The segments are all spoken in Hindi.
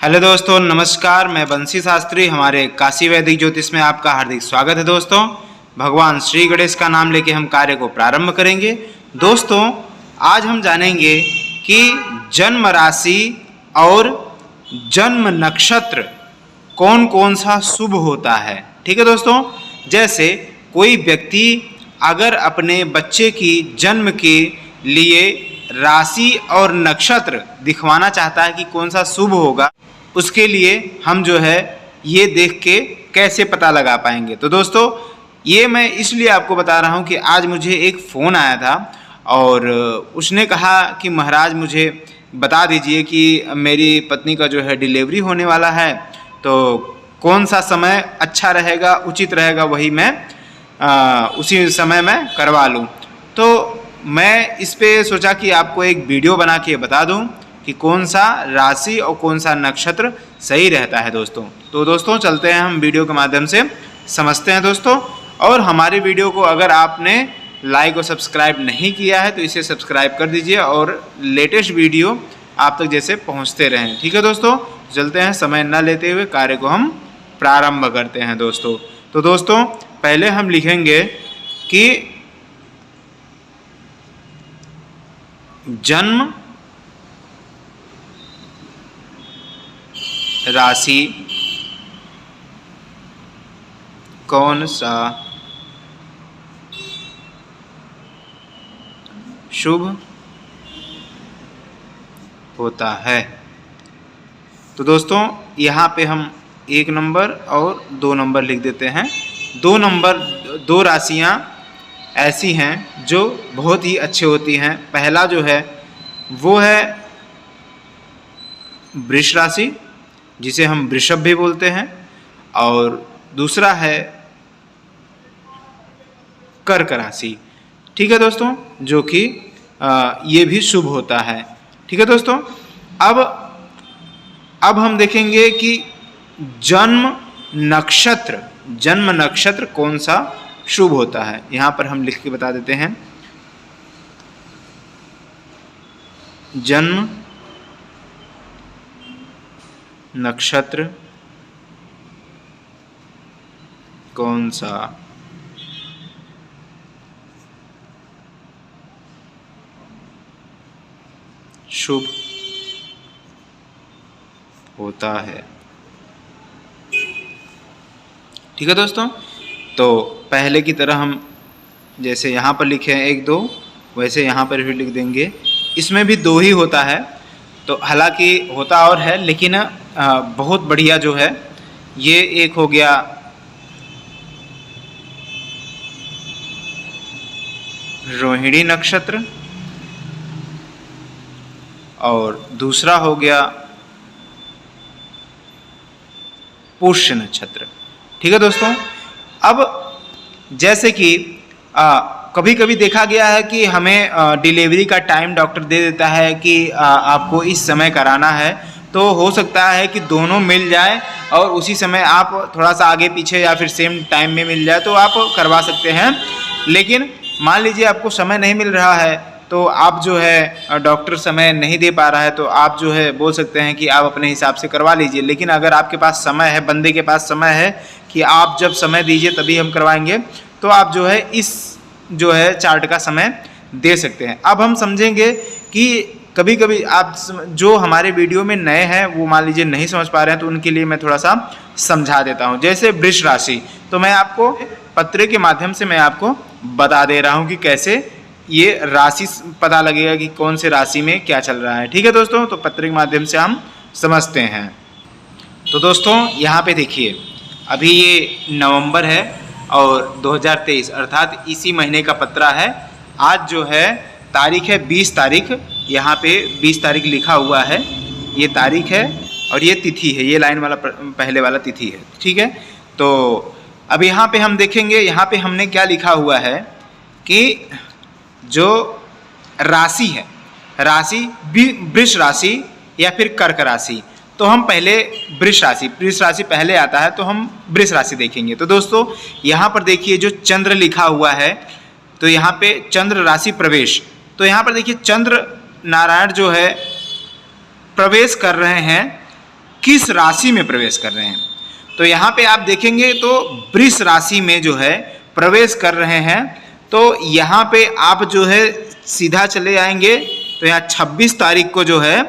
हेलो दोस्तों, नमस्कार। मैं बंसी शास्त्री, हमारे काशी वैदिक ज्योतिष में आपका हार्दिक स्वागत है। दोस्तों, भगवान श्री गणेश का नाम लेके हम कार्य को प्रारंभ करेंगे। दोस्तों, आज हम जानेंगे कि जन्म राशि और जन्म नक्षत्र कौन कौन सा शुभ होता है। ठीक है दोस्तों, जैसे कोई व्यक्ति अगर अपने बच्चे की जन्म के लिए राशि और नक्षत्र दिखवाना चाहता है कि कौन सा शुभ होगा, उसके लिए हम जो है ये देख के कैसे पता लगा पाएंगे। तो दोस्तों, ये मैं इसलिए आपको बता रहा हूँ कि आज मुझे एक फ़ोन आया था और उसने कहा कि महाराज मुझे बता दीजिए कि मेरी पत्नी का जो है डिलीवरी होने वाला है, तो कौन सा समय अच्छा रहेगा, उचित रहेगा, वही मैं उसी समय में करवा लूँ। तो मैं इस पे सोचा कि आपको एक वीडियो बना के बता दूं कि कौन सा राशि और कौन सा नक्षत्र सही रहता है दोस्तों। तो दोस्तों, चलते हैं हम वीडियो के माध्यम से समझते हैं दोस्तों। और हमारे वीडियो को अगर आपने लाइक और सब्सक्राइब नहीं किया है तो इसे सब्सक्राइब कर दीजिए और लेटेस्ट वीडियो आप तक जैसे पहुंचते रहें। ठीक है दोस्तों, चलते हैं, समय न लेते हुए कार्य को हम प्रारंभ करते हैं दोस्तों। तो दोस्तों, पहले हम लिखेंगे कि जन्म राशि कौन सा शुभ होता है। तो दोस्तों, यहाँ पे हम 1 नंबर और 2 नंबर लिख देते हैं। 2 राशियाँ ऐसी हैं जो बहुत ही अच्छी होती हैं। पहला जो है वो है वृष राशि, जिसे हम वृषभ भी बोलते हैं, और दूसरा है कर्क राशि। ठीक है दोस्तों, जो कि ये भी शुभ होता है। ठीक है दोस्तों, अब हम देखेंगे कि जन्म नक्षत्र कौन सा शुभ होता है। यहाँ पर हम लिख के बता देते हैं, जन्म नक्षत्र कौन सा शुभ होता है। ठीक है दोस्तों, तो पहले की तरह हम जैसे यहाँ पर लिखे हैं 1 2, वैसे यहाँ पर भी लिख देंगे। इसमें भी 2 ही होता है, तो हालांकि होता और है, लेकिन बहुत बढ़िया जो है ये एक हो गया रोहिणी नक्षत्र और दूसरा हो गया पुष्य नक्षत्र। ठीक है दोस्तों, अब जैसे कि कभी कभी देखा गया है कि हमें डिलीवरी का टाइम डॉक्टर दे देता है कि आपको इस समय कराना है, तो हो सकता है कि दोनों मिल जाए और उसी समय आप थोड़ा सा आगे पीछे या फिर सेम टाइम में मिल जाए तो आप करवा सकते हैं। लेकिन मान लीजिए आपको समय नहीं मिल रहा है, तो आप जो है डॉक्टर समय नहीं दे पा रहा है, तो आप जो है बोल सकते हैं कि आप अपने हिसाब से करवा लीजिए। लेकिन अगर आपके पास समय है, बंदे के पास समय है कि आप जब समय दीजिए तभी हम करवाएंगे, तो आप जो है इस जो है चार्ट का समय दे सकते हैं। अब हम समझेंगे कि कभी कभी आप जो हमारे वीडियो में नए हैं वो मान लीजिए नहीं समझ पा रहे हैं, तो उनके लिए मैं थोड़ा सा समझा देता हूँ। जैसे वृष राशि, तो मैं आपको पत्र के माध्यम से मैं आपको बता दे रहा हूँ कि कैसे ये राशि पता लगेगा कि कौन से राशि में क्या चल रहा है। ठीक है दोस्तों, तो पत्र के माध्यम से हम समझते हैं। तो दोस्तों, यहाँ पे देखिए, अभी ये नवंबर है और 2023 अर्थात इसी महीने का पत्रा है। आज जो है तारीख है 20 तारीख, यहाँ पे 20 तारीख लिखा हुआ है, ये तारीख है और ये तिथि है, ये लाइन वाला पहले वाला तिथि है। ठीक है, तो अब यहाँ पे हम देखेंगे, यहाँ पे हमने क्या लिखा हुआ है कि जो राशि है, राशि वृष राशि या फिर कर्क राशि, तो हम पहले वृष राशि पहले आता है, तो हम वृष राशि देखेंगे। तो दोस्तों, यहाँ पर देखिए जो चंद्र लिखा हुआ है, तो यहाँ पे चंद्र राशि प्रवेश, तो यहाँ पर देखिए चंद्र नारायण जो है प्रवेश कर रहे हैं किस राशि में प्रवेश कर रहे हैं। तो यहाँ पे आप देखेंगे तो वृष राशि में जो है प्रवेश कर रहे हैं। तो यहाँ पे आप जो है सीधा चले आएंगे तो यहाँ 26 तारीख को जो है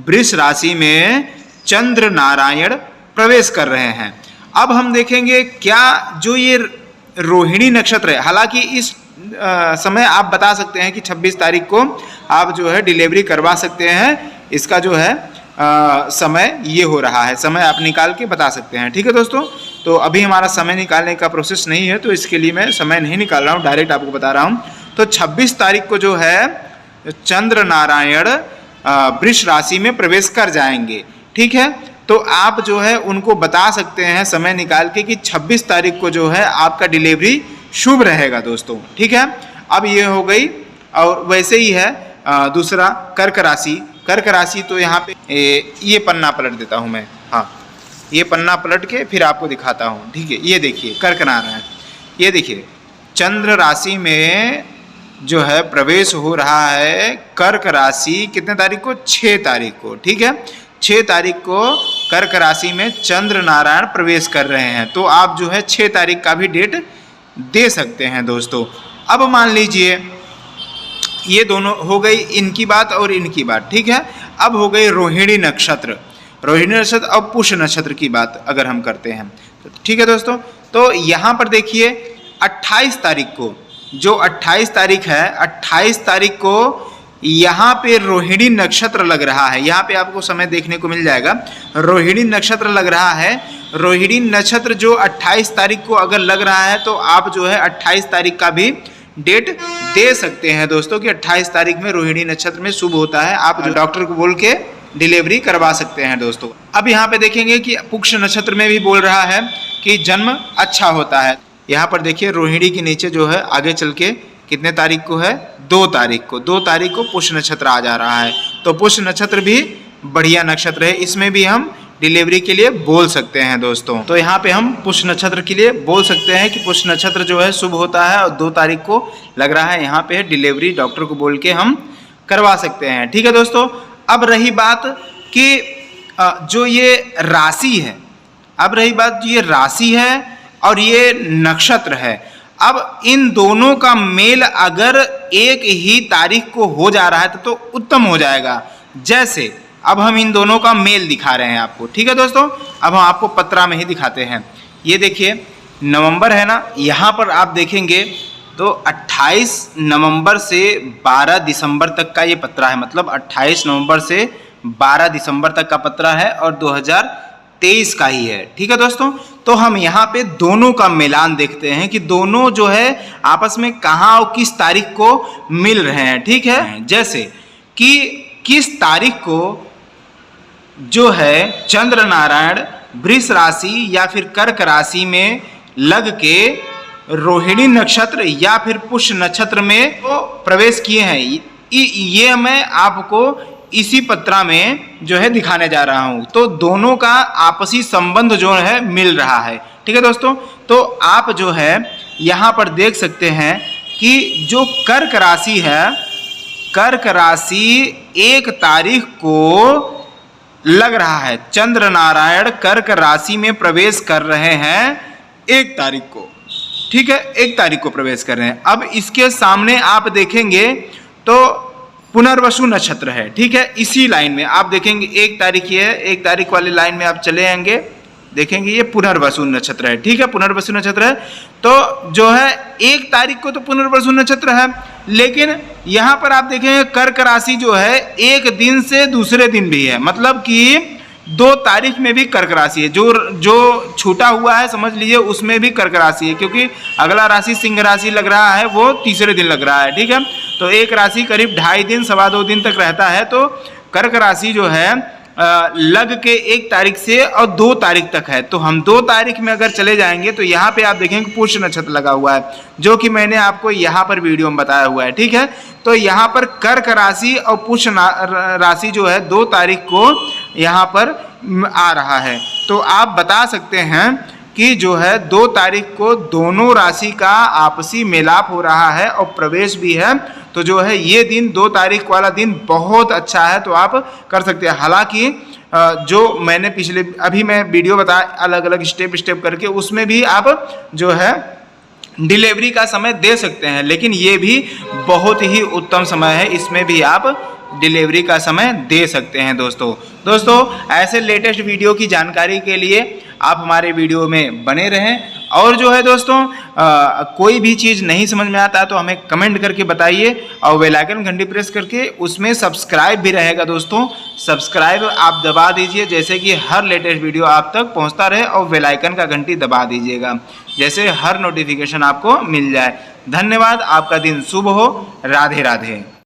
वृष राशि में चंद्र नारायण प्रवेश कर रहे हैं। अब हम देखेंगे क्या जो ये रोहिणी नक्षत्र है, हालांकि इस समय आप बता सकते हैं कि 26 तारीख को आप जो है डिलीवरी करवा सकते हैं। इसका जो है समय ये हो रहा है, समय आप निकाल के बता सकते हैं। ठीक है दोस्तों, तो अभी हमारा समय निकालने का प्रोसेस नहीं है तो इसके लिए मैं समय नहीं निकाल रहा हूँ, डायरेक्ट आपको बता रहा हूँ। तो 26 तारीख को जो है चंद्र नारायण वृष राशि में प्रवेश कर जाएंगे। ठीक है, तो आप जो है उनको बता सकते हैं समय निकाल के कि 26 तारीख को जो है आपका डिलीवरी शुभ रहेगा दोस्तों। ठीक है, अब ये हो गई। और वैसे ही है दूसरा कर्क राशि। कर्क राशि तो यहाँ पे ये पन्ना पलट देता हूँ मैं, हाँ ये पन्ना पलट के फिर आपको दिखाता हूँ। ठीक है, ये देखिए कर्क नारायण, ये देखिए चंद्र राशि में जो है प्रवेश हो रहा है कर्क राशि। कितने तारीख को? 6 तारीख को। ठीक है, 6 तारीख को कर्क राशि में चंद्र नारायण प्रवेश कर रहे हैं। तो आप जो है 6 तारीख का भी डेट दे सकते हैं दोस्तों। अब मान लीजिए ये दोनों हो गई इनकी बात और इनकी बात। ठीक है, अब हो गई रोहिणी नक्षत्र। रोहिणी नक्षत्र और पुष्य नक्षत्र की बात अगर हम करते हैं तो ठीक है दोस्तों, तो यहाँ पर देखिए 28 तारीख को, जो 28 तारीख है, 28 तारीख को यहाँ पे रोहिणी नक्षत्र लग रहा है। यहाँ पे आपको समय देखने को मिल जाएगा, रोहिणी नक्षत्र लग रहा है। रोहिणी नक्षत्र जो 28 तारीख को अगर लग रहा है तो आप जो है 28 तारीख का भी डेट दे सकते हैं दोस्तों कि 28 तारीख में रोहिणी नक्षत्र में शुभ होता है। आप जो डॉक्टर को बोल के डिलीवरी करवा सकते हैं दोस्तों। अब यहाँ पे देखेंगे कि पुष्य नक्षत्र में भी बोल रहा है कि जन्म अच्छा होता है। यहाँ पर देखिए रोहिणी के नीचे जो है आगे चल के कितने तारीख को है? 2 तारीख को। 2 तारीख को पुष्य नक्षत्र आ जा रहा है। तो पुष्य नक्षत्र भी बढ़िया नक्षत्र है, इसमें भी हम डिलीवरी के लिए बोल सकते हैं दोस्तों। तो यहाँ पे हम पुष्य नक्षत्र के लिए बोल सकते हैं कि पुष्य नक्षत्र जो है शुभ होता है और 2 तारीख को लग रहा है। यहाँ पे डिलीवरी डॉक्टर को बोल के हम करवा सकते हैं। ठीक है दोस्तों, अब रही बात कि जो ये राशि है, अब रही बात ये राशि है और ये नक्षत्र है। अब इन दोनों का मेल अगर एक ही तारीख को हो जा रहा है तो उत्तम हो जाएगा। जैसे अब हम इन दोनों का मेल दिखा रहे हैं आपको। ठीक है दोस्तों, अब हम आपको पत्रा में ही दिखाते हैं। ये देखिए नवंबर है ना, यहाँ पर आप देखेंगे तो 28 नवंबर से 12 दिसंबर तक का ये पत्रा है। मतलब 28 नवंबर से 12 दिसंबर तक का पत्रा है और 2023 का ही है। ठीक है दोस्तों, तो हम यहाँ पे दोनों का मिलान देखते हैं कि दोनों जो है आपस में कहाँ और किस तारीख को मिल रहे हैं। ठीक है, जैसे कि किस तारीख को जो है चंद्र नारायण वृष राशि या फिर कर्क राशि में लग के रोहिणी नक्षत्र या फिर पुष्य नक्षत्र में तो प्रवेश किए हैं। ये मैं आपको इसी पत्रा में जो है दिखाने जा रहा हूँ। तो दोनों का आपसी संबंध जो है मिल रहा है। ठीक है दोस्तों, तो आप जो है यहाँ पर देख सकते हैं कि जो कर्क राशि है, कर्क राशि 1 तारीख को लग रहा है। चंद्र नारायण कर्क राशि में प्रवेश कर रहे हैं 1 तारीख को। ठीक है, 1 तारीख को प्रवेश कर रहे हैं। अब इसके सामने आप देखेंगे तो पुनर्वसु नक्षत्र है। ठीक है, इसी लाइन में आप देखेंगे 1 तारीख ये है, 1 तारीख वाले लाइन में आप चले आएंगे, देखेंगे ये पुनर्वसु नक्षत्र है। ठीक है, पुनर्वसु नक्षत्र है। तो जो है 1 तारीख को तो पुनर्वसु नक्षत्र है, लेकिन यहाँ पर आप देखेंगे कर्क राशि जो है 1 दिन से दूसरे दिन भी है। मतलब कि 2 तारीख में भी कर्क राशि है। जो छूटा हुआ है समझ लीजिए उसमें भी कर्क राशि है, क्योंकि अगला राशि सिंह राशि लग रहा है वो तीसरे दिन लग रहा है। ठीक है, तो एक राशि करीब 2.5 दिन 2.25 दिन तक रहता है। तो कर्क राशि जो है लग के 1 तारीख से और 2 तारीख तक है। तो हम 2 तारीख में अगर चले जाएंगे तो यहाँ पे आप देखेंगे पुष्य नक्षत्र लगा हुआ है, जो कि मैंने आपको यहाँ पर वीडियो में बताया हुआ है। ठीक है, तो यहाँ पर कर्क राशि और पुष्य राशि जो है 2 तारीख को यहाँ पर आ रहा है। तो आप बता सकते हैं कि जो है 2 तारीख को दोनों राशि का आपसी मिलाप हो रहा है और प्रवेश भी है। तो जो है ये दिन 2 तारीख वाला दिन बहुत अच्छा है, तो आप कर सकते हैं। हालांकि जो मैंने अभी मैं वीडियो बताया अलग अलग स्टेप करके, उसमें भी आप जो है डिलीवरी का समय दे सकते हैं, लेकिन ये भी बहुत ही उत्तम समय है, इसमें भी आप डिलीवरी का समय दे सकते हैं दोस्तों ऐसे लेटेस्ट वीडियो की जानकारी के लिए आप हमारे वीडियो में बने रहें। और जो है दोस्तों कोई भी चीज़ नहीं समझ में आता है तो हमें कमेंट करके बताइए, और बेल आइकन घंटी प्रेस करके उसमें सब्सक्राइब भी रहेगा दोस्तों, सब्सक्राइब आप दबा दीजिए, जैसे कि हर लेटेस्ट वीडियो आप तक पहुंचता रहे, और बेल आइकन का घंटी दबा दीजिएगा, जैसे हर नोटिफिकेशन आपको मिल जाए। धन्यवाद, आपका दिन शुभ हो। राधे राधे।